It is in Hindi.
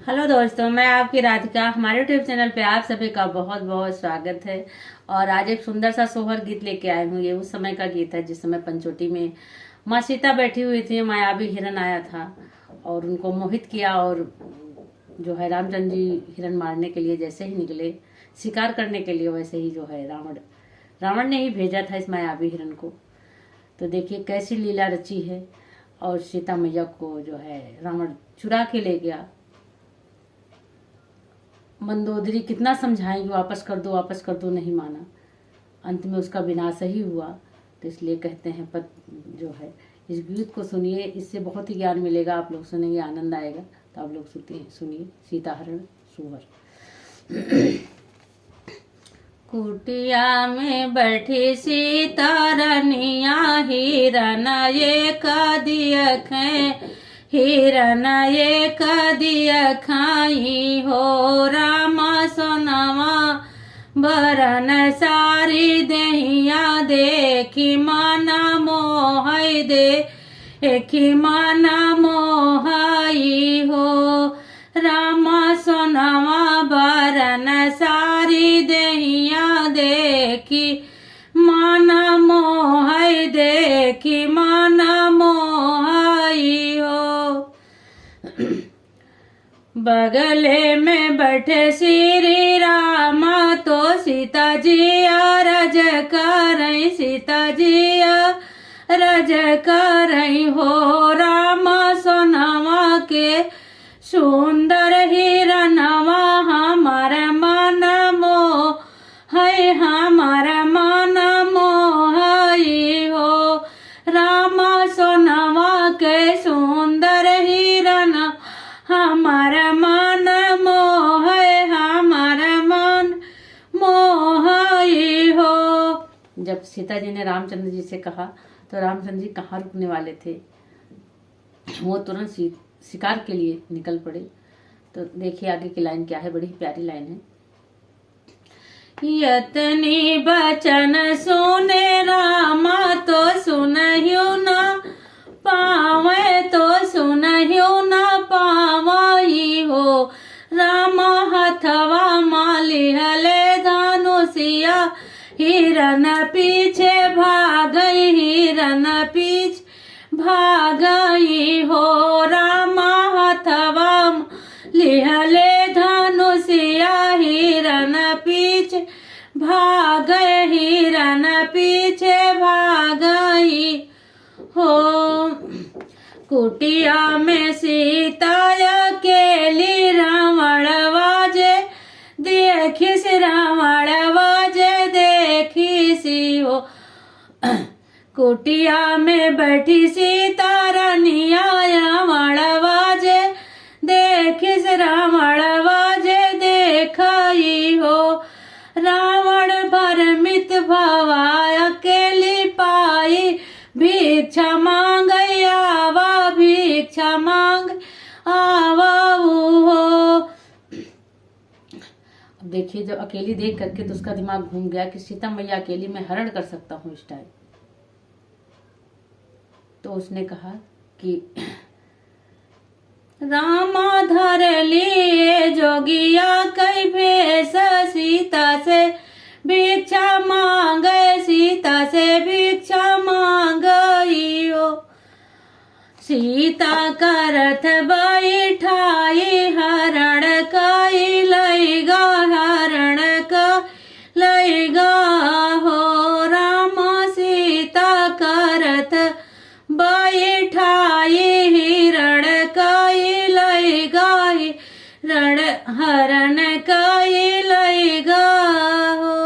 हेलो दोस्तों, मैं आपकी राधिका। हमारे यूट्यूब चैनल पे आप सभी का बहुत बहुत स्वागत है। और आज एक सुंदर सा सोहर गीत लेके आए हूँ। ये उस समय का गीत है जिस समय पंचवटी में माँ सीता बैठी हुई थी, मायावी हिरन आया था और उनको मोहित किया। और जो है रामचंद्र जी हिरन मारने के लिए जैसे ही निकले शिकार करने के लिए, वैसे ही जो है रावण ने ही भेजा था इस मायावी हिरन को। तो देखिए कैसी लीला रची है। और सीता मैया को जो है रावण चुरा के ले गया। मंदोदरी कितना समझाएंगे, वापस कर दो, नहीं माना। अंत में उसका विनाश ही हुआ। तो इसलिए कहते हैं जो है इस गीत को सुनिए, इससे बहुत ही ज्ञान मिलेगा। आप लोग सुनेंगे, आनंद आएगा। तो आप लोग सुनिए सीताहरण सोहर। कुटिया में बैठी सीता रनिया हिरन एक दियखें, हिरन एक दियखाई हो रामा सोनवा बरन सारी देहिया देखी माना मोहई देखी माना मोहई हो रामा सोनवा बरन सारी देहिया देखी माना मोहई देखी माना मोहई हो। बगले में बैठे श्री रामा तो सीता जी अरज करई, सीता जी अरज करई हो रामा सोनवा के सुंदर हिरनवा हमार मन मोहई, हमार मन मोहई हो रामा सोनवा के सुंदर हिरन हमार मन मोहई, हमार मन मोहई हो। जब सीता जी ने रामचंद्र जी से कहा तो रामचंद्र जी कहाँ रुकने वाले थे, वो तुरंत शिकार के लिए निकल पड़े। तो देखिए आगे की लाइन क्या है, बड़ी प्यारी लाइन है। यतनी बचन सुने रामा तो सुनहियो ना पावे, तो सुनहियो ना पावई हो रामा हथवा माली हले धनुषिया हिरन पीछे भागई, हिरन पीछे भागई हो रामा हथवा लिहले धनुषिया हिरन पीछे भागई, हिरन पीछे भागई हो। कुटिया में सीता अकेली रावण वाजे देखी से, रावण वाजे देखी सी हो। कुटिया में बैठी सीता रनिया रावण वाजे देखी से, रावण वाजे देखई हो। रावण भरमित भवा अकेली पाई भिक्षा मांग आवा, भिक्षा मांग आवा हो। अब देखिए जब अकेली देख करके तो उसका दिमाग घूम गया कि सीता मैया अकेली मैं हरण कर सकता हूँ इस टाइम। तो उसने कहा कि रामा धर लिए जोगिया कई भेष सीता से भिक्षा मांगे, सीता से भिक्षा मांगई हो। सीता करत बैठाई हरण कई लईगा, हरण का लईगा हो रामा सीता करत बैठाई हिरण कई लईगा, रण हरण कई लईगा हो।